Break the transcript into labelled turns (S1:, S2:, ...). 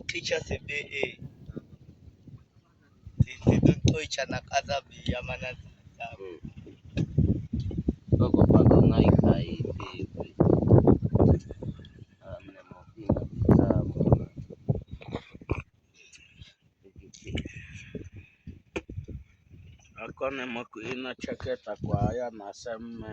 S1: kicha sebe tidutoicha na kaza biyamana
S2: Koko pako ngai kai pipi. Amne mokina kitabu. Akone moku ina chaketa kwa ya naseme